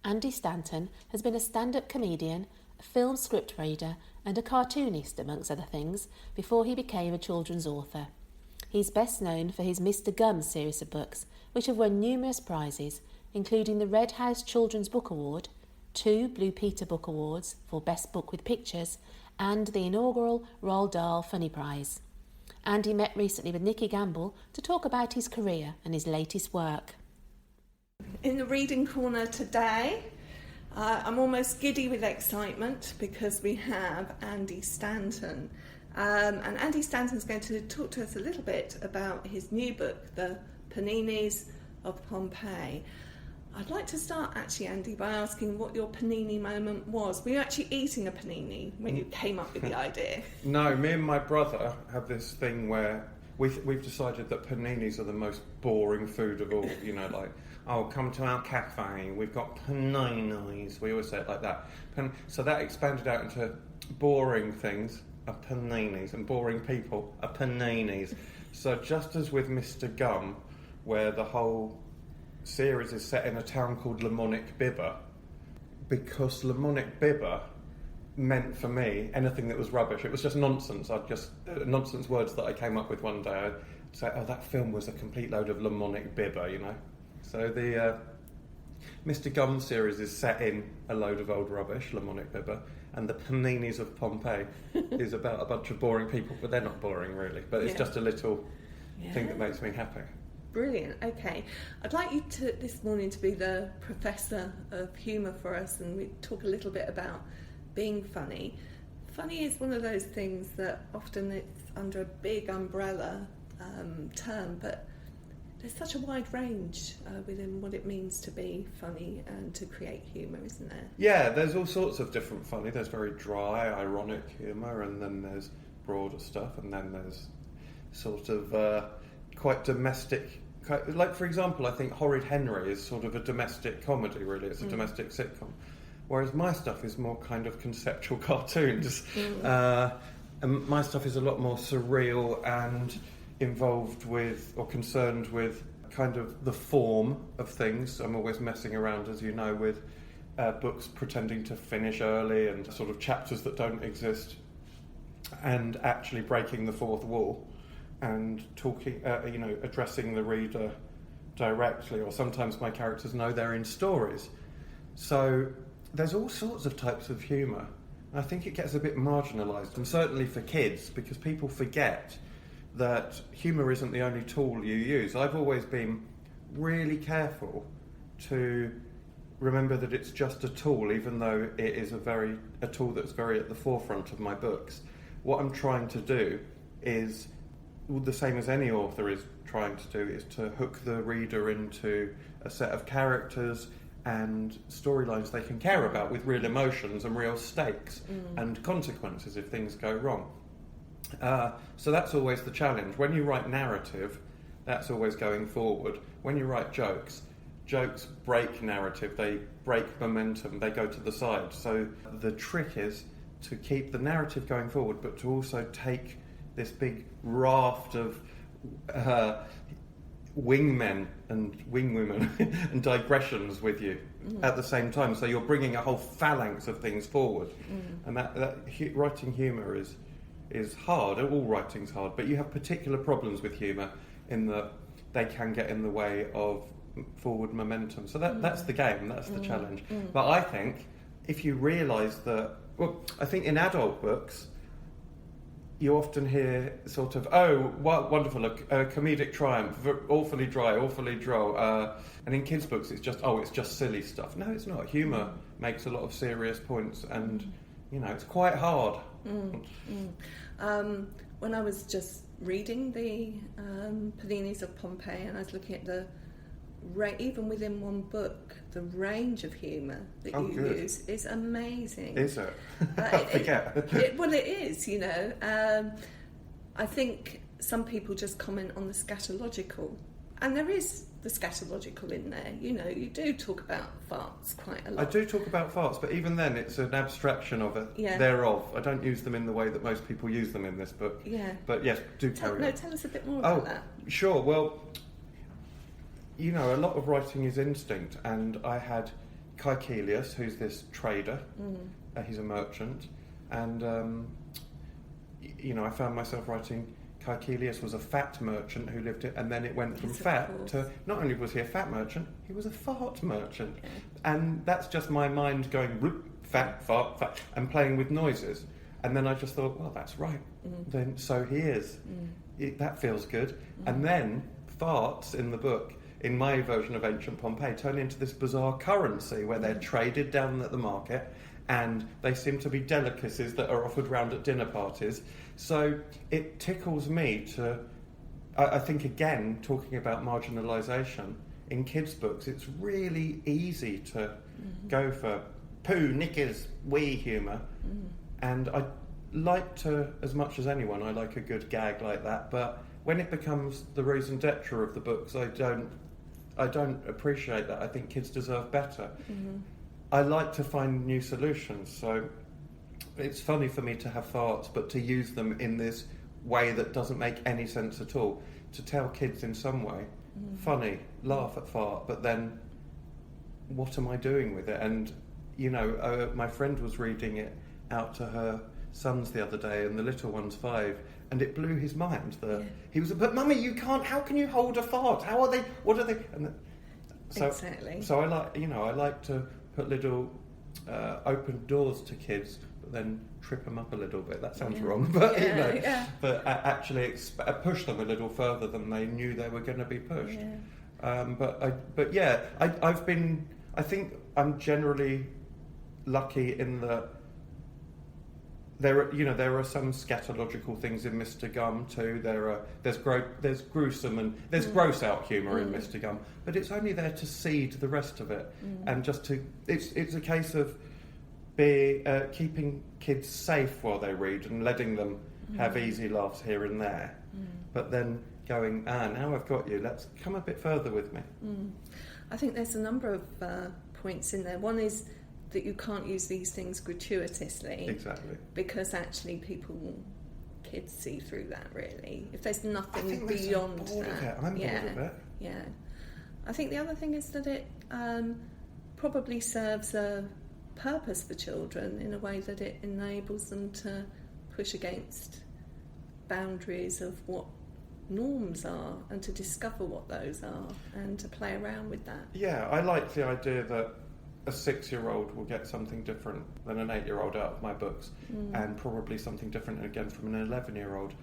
Andy Stanton has been a stand-up comedian, a film script reader and a cartoonist, amongst other things, before he became a children's author. He's best known for his Mr. Gum series of books, which have won numerous prizes, including the Red House Children's Book Award, 2 Blue Peter Book Awards for Best Book with Pictures, and the inaugural Roald Dahl Funny Prize. Andy met recently with Nikki to talk about his career and his latest work. In the reading corner today, I'm almost giddy with excitement because we have Andy Stanton. And Andy Stanton's going to talk to us a little bit about his new book, The Paninis of Pompeii. I'd like to start actually, Andy, by asking what your panini moment was. Were you actually eating a panini when you came up with the idea? No, me and my brother have this thing where we've decided that paninis are the most boring food of all. You know, like, oh, come to our cafe, we've got paninis. We always say it like that. So that expanded out into boring things, are paninis, and boring people are paninis. So just as with Mr. Gum, where the whole series is set in a town called Lamonic Bibber, because Lamonic Bibber meant for me anything that was rubbish. It was just nonsense. Nonsense words that I came up with one day. I'd say, oh, that film was a complete load of Lamonic Bibber, you know. So the Mr. Gum series is set in a load of old rubbish, Lamonic Bibber, and the Paninis of Pompeii is about a bunch of boring people, but they're not boring really. But it's just a little thing that makes me happy. Brilliant. Okay, I'd like you to this morning to be the professor of humour for us, and we talk a little bit about being funny. Funny is one of those things that often it's under a big umbrella term, but there's such a wide range within what it means to be funny and to create humour, isn't there? Yeah, there's all sorts of different funny. There's very dry, ironic humour, and then there's broader stuff, and then there's sort of quite domestic. Like, for example, I think Horrid Henry is sort of a domestic comedy, really. It's a domestic sitcom. Whereas my stuff is more kind of conceptual cartoons. And my stuff is a lot more surreal and involved with, or concerned with, kind of the form of things. I'm always messing around, as you know, with books pretending to finish early and sort of chapters that don't exist, and actually breaking the fourth wall and talking, addressing the reader directly, or sometimes my characters know they're in stories. So there's all sorts of types of humour. I think it gets a bit marginalised, and certainly for kids, because people forget that humour isn't the only tool you use. I've always been really careful to remember that it's just a tool, even though it is a tool that's very at the forefront of my books. What I'm trying to do is the same as any author is trying to do, is to hook the reader into a set of characters and storylines they can care about, with real emotions and real stakes and consequences if things go wrong. So that's always the challenge. When you write narrative, that's always going forward. When you write jokes break narrative, they break momentum, they go to the side. So the trick is to keep the narrative going forward, but to also take this big raft of wingmen and wingwomen and digressions with you at the same time. So you're bringing a whole phalanx of things forward. And writing humour is hard. All writing's hard, but you have particular problems with humour in that they can get in the way of forward momentum. So that's the game, that's the challenge. But I think if you realise that, I think in adult books you often hear sort of, oh, wonderful, a comedic triumph, awfully dry, awfully droll. And in kids' books it's just silly stuff. No, it's not. Humour makes a lot of serious points, and it's quite hard. When I was just reading the Paninis of Pompeii, and I was looking at even within one book, the range of humour that you use is amazing. Is it? I forget. It is, I think some people just comment on the scatological, and there is the scatological in there. You do talk about farts quite a lot. I do talk about farts, but even then it's an abstraction of it thereof. I don't use them in the way that most people use them in this book. Yeah. But yes, carry on. Tell us a bit more about that. Sure. Well, a lot of writing is instinct, and I had Caecilius, who's this trader. He's a merchant, and I found myself writing. Caecilius was a fat merchant who lived it, and then it went from fat to, not only was he a fat merchant, he was a fart merchant. Yeah. And that's just my mind going bloop, fat, fart, fat, and playing with noises. And then I just thought, well, that's right. Then so he is. That feels good. And then farts in the book, in my version of Ancient Pompeii, turn into this bizarre currency where they're traded down at the market, and they seem to be delicacies that are offered round at dinner parties. So it tickles me to, I think, again, talking about marginalisation, in kids' books, it's really easy to go for poo, knickers, wee humour. And I like to, as much as anyone, I like a good gag like that, but when it becomes the raison d'etre of the books, I don't appreciate that. I think kids deserve better. I like to find new solutions, so it's funny for me to have farts, but to use them in this way that doesn't make any sense at all. To tell kids in some way, funny, laugh at fart, but then what am I doing with it? And, my friend was reading it out to her sons the other day, and the little one's 5, and it blew his mind. He was, but Mummy, you can't, how can you hold a fart? How are they, what are they? And exactly. So I like to put little open doors to kids, but then trip them up a little bit. That sounds wrong, but but actually push them a little further than they knew they were going to be pushed. I think I'm generally lucky in that there are some scatological things in Mr. Gum too. There's gruesome and there's gross out humour in Mr. Gum, but it's only there to seed the rest of it, and just to it's a case of keeping kids safe while they read and letting them have easy laughs here and there, but then going, now I've got you. Let's come a bit further with me. I think there's a number of points in there. One is that you can't use these things gratuitously. Exactly. Because actually kids see through that, really. If there's nothing beyond that. I'm bored of it. Yeah. I think the other thing is that it probably serves a purpose for children in a way that it enables them to push against boundaries of what norms are and to discover what those are and to play around with that. Yeah, I like the idea that a 6-year-old will get something different than an 8-year-old out of my books, and probably something different again from an 11-year-old.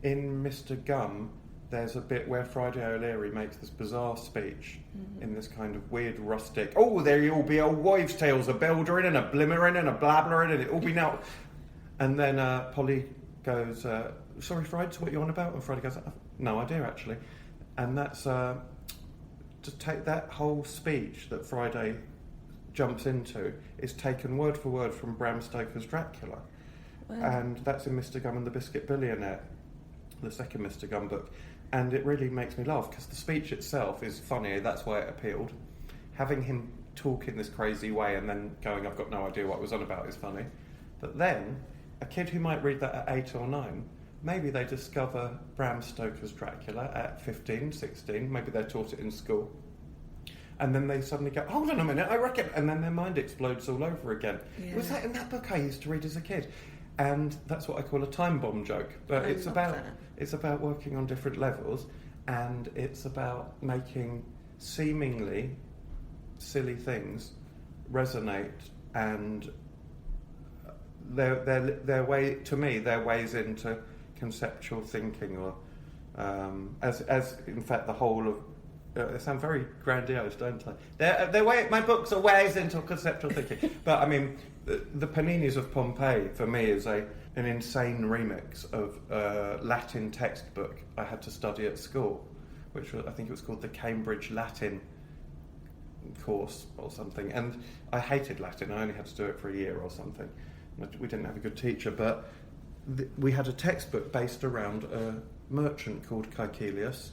In Mr. Gum, there's a bit where Friday O'Leary makes this bizarre speech in this kind of weird rustic, there you'll be old wives' tales, a beldering and a blimmering and a blabbering, and it'll be now. And then Polly goes, sorry, Friday, what you on about? And Friday goes, no idea, actually. And that's to take that whole speech that Friday jumps into is taken word for word from Bram Stoker's Dracula. Wow. And that's in Mr. Gum and the Biscuit Billionaire, the second Mr. Gum book. And it really makes me laugh because the speech itself is funny, that's why it appealed. Having him talk in this crazy way and then going, I've got no idea what it was on about, is funny. But then, a kid who might read that at 8 or 9, maybe they discover Bram Stoker's Dracula at 15, 16, maybe they're taught it in school. And then they suddenly go, hold on a minute, I reckon, and then their mind explodes all over again. Yeah. Was that in that book I used to read as a kid? And that's what I call a time bomb joke. But it's about working on different levels, and it's about making seemingly silly things resonate, and their way, to me, their ways into conceptual thinking, or as in fact the whole of. They sound very grandiose, don't they? My books are ways into conceptual thinking. But I mean, the Paninis of Pompeii for me is an insane remix of a Latin textbook I had to study at school, which I think it was called the Cambridge Latin course or something. And I hated Latin. I only had to do it for a year or something. We didn't have a good teacher, but we had a textbook based around a merchant called Caecilius,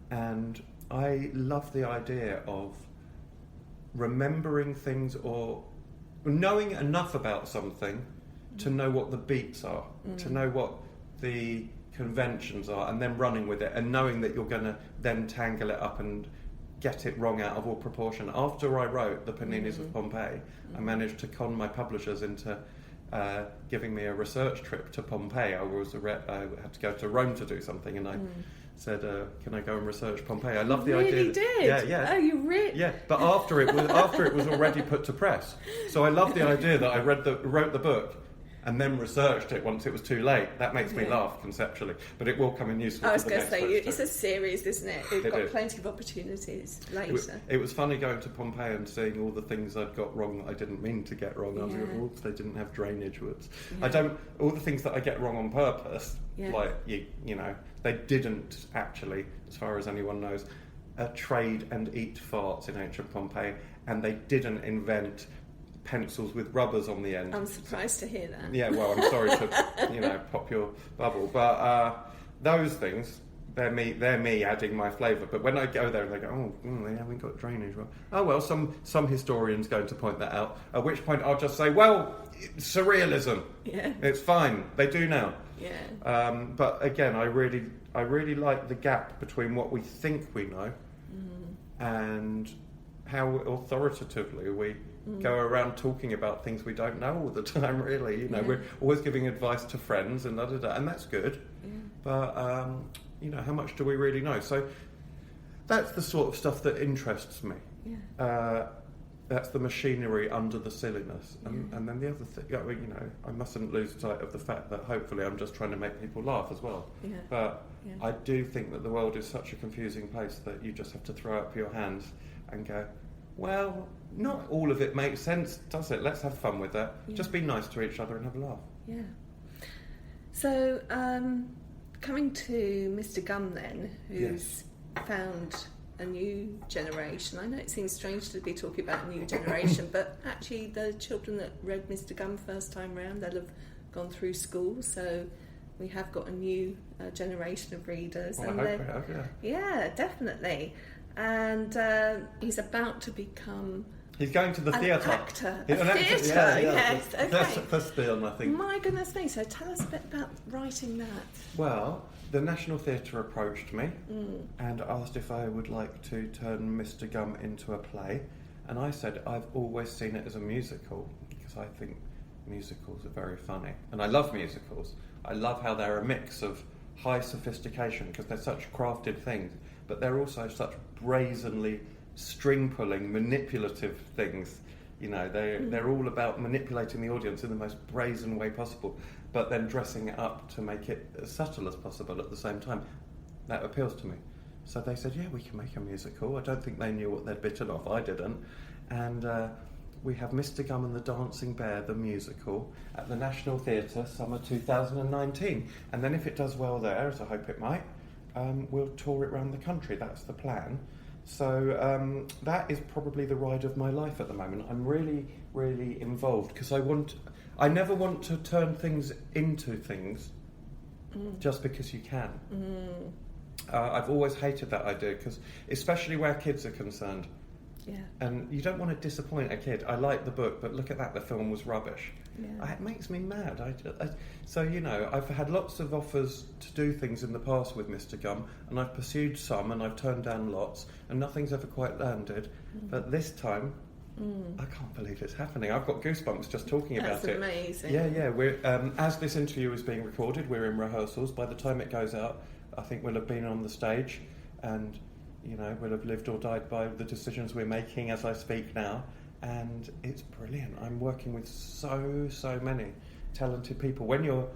and I love the idea of remembering things or knowing enough about something to know what the beats are, to know what the conventions are, and then running with it and knowing that you're going to then tangle it up and get it wrong out of all proportion. After I wrote The Paninis of Pompeii, I managed to con my publishers into giving me a research trip to Pompeii. I had to go to Rome to do something, and I said, "Can I go and research Pompeii?" I love the idea. Really did? Yeah. Oh, you really? Yeah, but after it was already put to press. So I love the idea that I wrote the book and then researched it once it was too late. That makes me laugh conceptually, but it will come in useful. I was going to say, it's a series, isn't it? We've got plenty of opportunities later. It was funny going to Pompeii and seeing all the things I'd got wrong that I didn't mean to get wrong. I was like, oops, they didn't have drainage woods. All the things that I get wrong on purpose, like, you know, they didn't actually, as far as anyone knows, trade and eat farts in ancient Pompeii, and they didn't invent pencils with rubbers on the end. I'm surprised to hear that. Yeah, well, I'm sorry to pop your bubble, but those things, they're me adding my flavour. But when I go there and they go, they haven't got drainage. Well, oh well, some historian's going to point that out. At which point I'll just say, well, it's surrealism. Yeah, it's fine. They do now. Yeah. But again, I really like the gap between what we think we know and how authoritatively we go around talking about things we don't know all the time. Really, we're always giving advice to friends and and that's good. Yeah. But how much do we really know? So that's the sort of stuff that interests me. Yeah. That's the machinery under the silliness, and then the other thing, I mustn't lose sight of the fact that hopefully I'm just trying to make people laugh as well. Yeah. But I do think that the world is such a confusing place that you just have to throw up your hands and go, well, not all of it makes sense, does it? Let's have fun with that. Yeah. Just be nice to each other and have a laugh. Yeah. So, coming to Mr. Gum then, who's found a new generation. I know it seems strange to be talking about a new generation, but actually the children that read Mr. Gum first time round, they'll have gone through school, so we have got a new generation of readers. Well, I hope we have, yeah, definitely. And he's about to become... He's going to the theatre. Actor. Yes. Okay. That's the one, I think. My goodness me, so tell us a bit about writing that. Well, the National Theatre approached me and asked if I would like to turn Mr. Gum into a play. And I said I've always seen it as a musical because I think musicals are very funny. And I love musicals. I love how they're a mix of high sophistication because they're such crafted things, but they're also such brazenly string-pulling, manipulative things. They're all about manipulating the audience in the most brazen way possible, but then dressing it up to make it as subtle as possible at the same time. That appeals to me. So they said, yeah, we can make a musical. I don't think they knew what they'd bitten off. I didn't. And we have Mr. Gum and the Dancing Bear, the musical, at the National Theatre, summer 2019. And then if it does well there, as I hope it might, we'll tour it around the country. That's the plan. So that is probably the ride of my life at the moment. I'm really, really involved because I never want to turn things into things just because you can. I've always hated that idea because, especially where kids are concerned. Yeah. And you don't want to disappoint a kid. I like the book, but look at that, the film was rubbish. Yeah. It makes me mad. I've had lots of offers to do things in the past with Mr. Gum, and I've pursued some, and I've turned down lots, and nothing's ever quite landed. But this time, I can't believe it's happening. I've got goosebumps just talking about it. That's amazing. Yeah. We're as this interview is being recorded, we're in rehearsals. By the time it goes out, I think we'll have been on the stage, and we'll have lived or died by the decisions we're making as I speak now. And it's brilliant. I'm working with so many talented people. When you're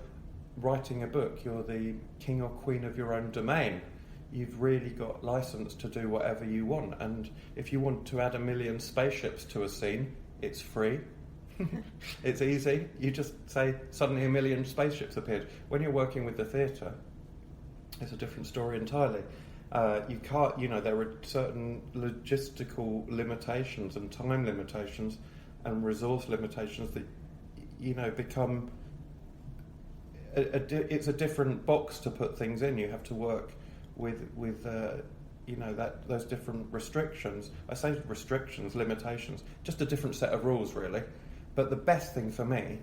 writing a book, you're the king or queen of your own domain. You've really got license to do whatever you want. And if you want to add 1 million spaceships to a scene, it's free. It's easy. You just say, suddenly 1 million spaceships appeared. When you're working with the theatre, it's a different story entirely. You can't, there are certain logistical limitations and time limitations and resource limitations that, become, it's a different box to put things in. You have to work with those different restrictions. I say restrictions, limitations, just a different set of rules, really. But the best thing for me,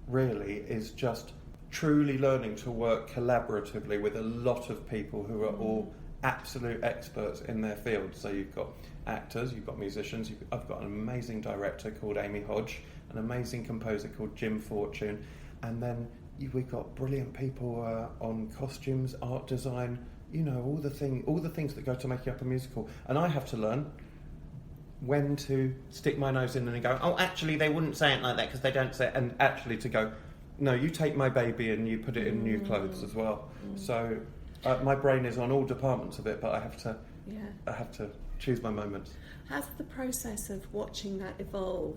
really, is just truly learning to work collaboratively with a lot of people who are all absolute experts in their field. So you've got actors, you've got musicians, I've got an amazing director called Amy Hodge, an amazing composer called Jim Fortune, and then we've got brilliant people on costumes, art design, all the things that go to making up a musical. And I have to learn when to stick my nose in and go, oh, actually they wouldn't say it like that because they don't say it, and actually to go, no, you take my baby and you put it in new clothes as well. So my brain is on all departments of it, but I have to choose my moments. Has the process of watching that evolve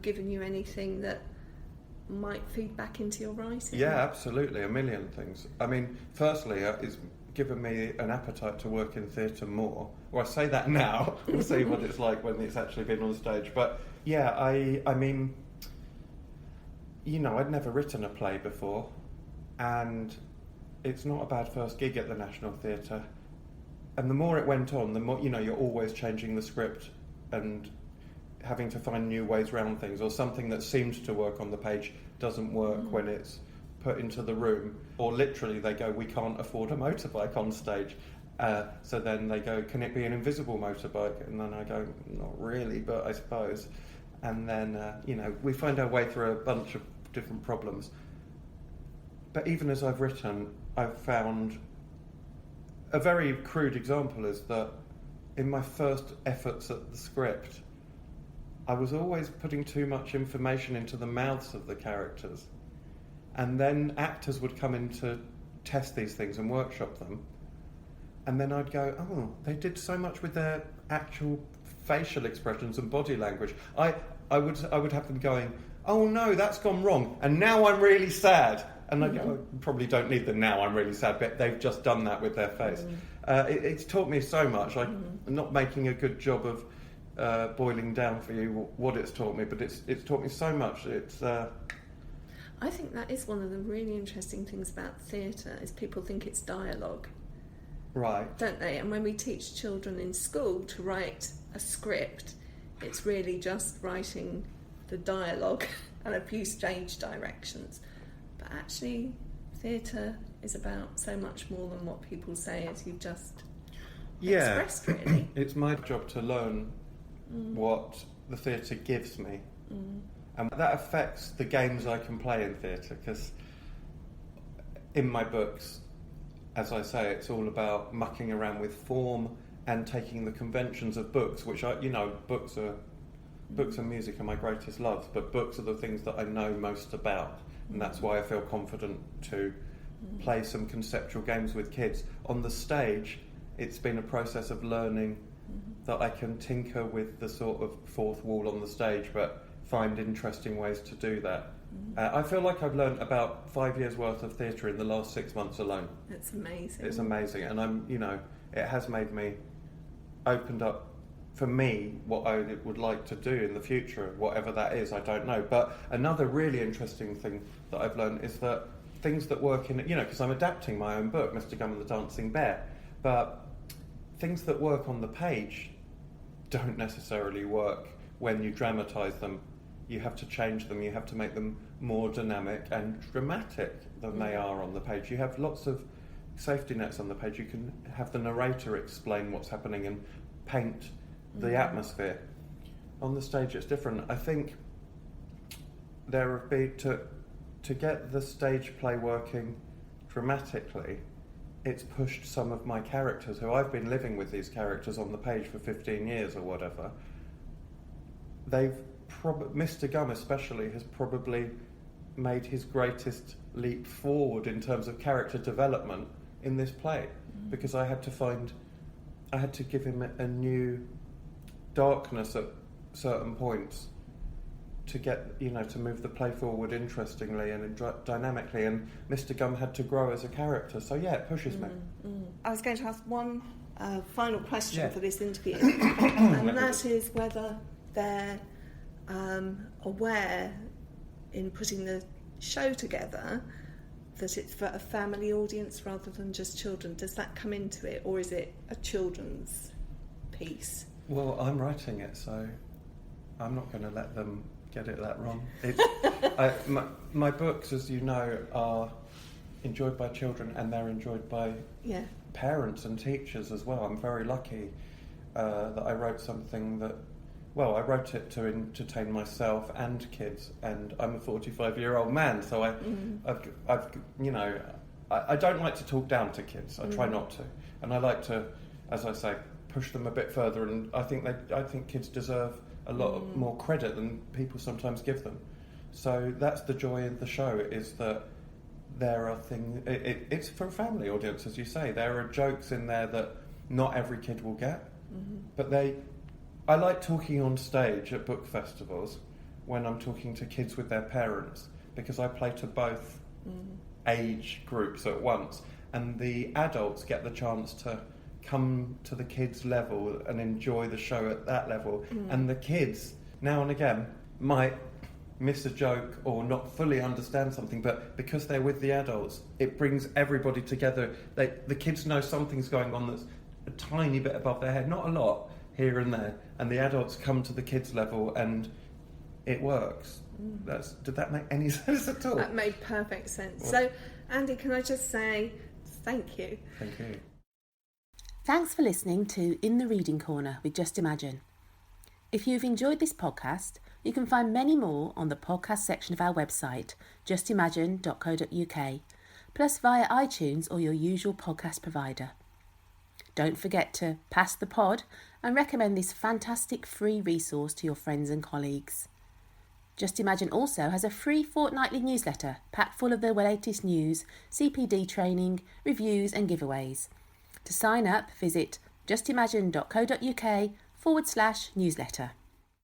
given you anything that might feed back into your writing? Yeah, absolutely, a million things. I mean, firstly, it's given me an appetite to work in theatre more. Well, I say that now. We'll see what it's like when it's actually been on stage. But yeah, I mean, I'd never written a play before, and it's not a bad first gig at the National Theatre. And the more it went on, the more, you're always changing the script and having to find new ways around things, or something that seems to work on the page doesn't work when it's put into the room. Or literally they go, we can't afford a motorbike on stage. So then they go, can it be an invisible motorbike? And then I go, not really, but I suppose. And then, we find our way through a bunch of different problems. But even as I've written, I've found a very crude example is that in my first efforts at the script, I was always putting too much information into the mouths of the characters. And then actors would come in to test these things and workshop them. And then I'd go, oh, they did so much with their actual facial expressions and body language. I would have them going, oh no, that's gone wrong, and now I'm really sad. And I go, I probably don't need the now I'm really sad bit, they've just done that with their face. It's taught me so much. I'm not making a good job of boiling down for you what it's taught me, but it's taught me so much. I think that is one of the really interesting things about theatre, is people think it's dialogue. Right. Don't they? And when we teach children in school to write a script, it's really just writing the dialogue and a few stage directions. But actually, theatre is about so much more than what people say, as you've just expressed, really. It's my job to learn what the theatre gives me. And that affects the games I can play in theatre, because in my books, as I say, it's all about mucking around with form and taking the conventions of books, which books and music are my greatest loves, but books are the things that I know most about, and that's why I feel confident to play some conceptual games with kids. On the stage, it's been a process of learning that I can tinker with the sort of fourth wall on the stage, but find interesting ways to do that. I feel like I've learned about 5 years worth of theatre in the last 6 months alone. That's amazing. It's amazing, and it has made me opened up for me what I would like to do in the future, whatever that is, I don't know. But another really interesting thing that I've learned is that things that work in, because I'm adapting my own book, Mr. Gum and the Dancing Bear, but things that work on the page don't necessarily work when you dramatise them. You have to change them, you have to make them more dynamic and dramatic than they are on the page. You have lots of safety nets on the page. You can have the narrator explain what's happening and paint the atmosphere. On the stage it's different. I think there have been, to get the stage play working dramatically, it's pushed some of my characters, who I've been living with these characters on the page for 15 years or whatever, Mr. Gum especially has probably made his greatest leap forward in terms of character development in this play, because I had to give him a new darkness at certain points to get, to move the play forward interestingly and dynamically, and Mr. Gum had to grow as a character, so yeah, it pushes me. I was going to ask one final question for this interview, and that is whether they're aware in putting the show together that it's for a family audience rather than just children. Does that come into it, or is it a children's piece? Well, I'm writing it, so I'm not going to let them get it that wrong. My books, as you know, are enjoyed by children and they're enjoyed by parents and teachers as well. I'm very lucky that I wrote something that, well, I wrote it to entertain myself and kids, and I'm a 45-year-old man, so I've you know, I don't like to talk down to kids. I try not to, and I like to, as I say, push them a bit further. And I think kids deserve a lot more credit than people sometimes give them. So that's the joy of the show, is that there are things. It's for a family audience, as you say. There are jokes in there that not every kid will get, but I like talking on stage at book festivals when I'm talking to kids with their parents, because I play to both age groups at once, and the adults get the chance to come to the kids' level and enjoy the show at that level, and the kids now and again might miss a joke or not fully understand something, but because they're with the adults, it brings everybody together. The kids know something's going on that's a tiny bit above their head, not a lot, here and there, and the adults come to the kids' level, and it works. Did that make any sense at all? That made perfect sense. Well, so, Andy, can I just say thank you? Thank you. Thanks for listening to In the Reading Corner with Just Imagine. If you've enjoyed this podcast, you can find many more on the podcast section of our website, justimagine.co.uk, plus via iTunes or your usual podcast provider. Don't forget to pass the pod and recommend this fantastic free resource to your friends and colleagues. Just Imagine also has a free fortnightly newsletter packed full of the latest news, CPD training, reviews and giveaways. To sign up, visit justimagine.co.uk/newsletter.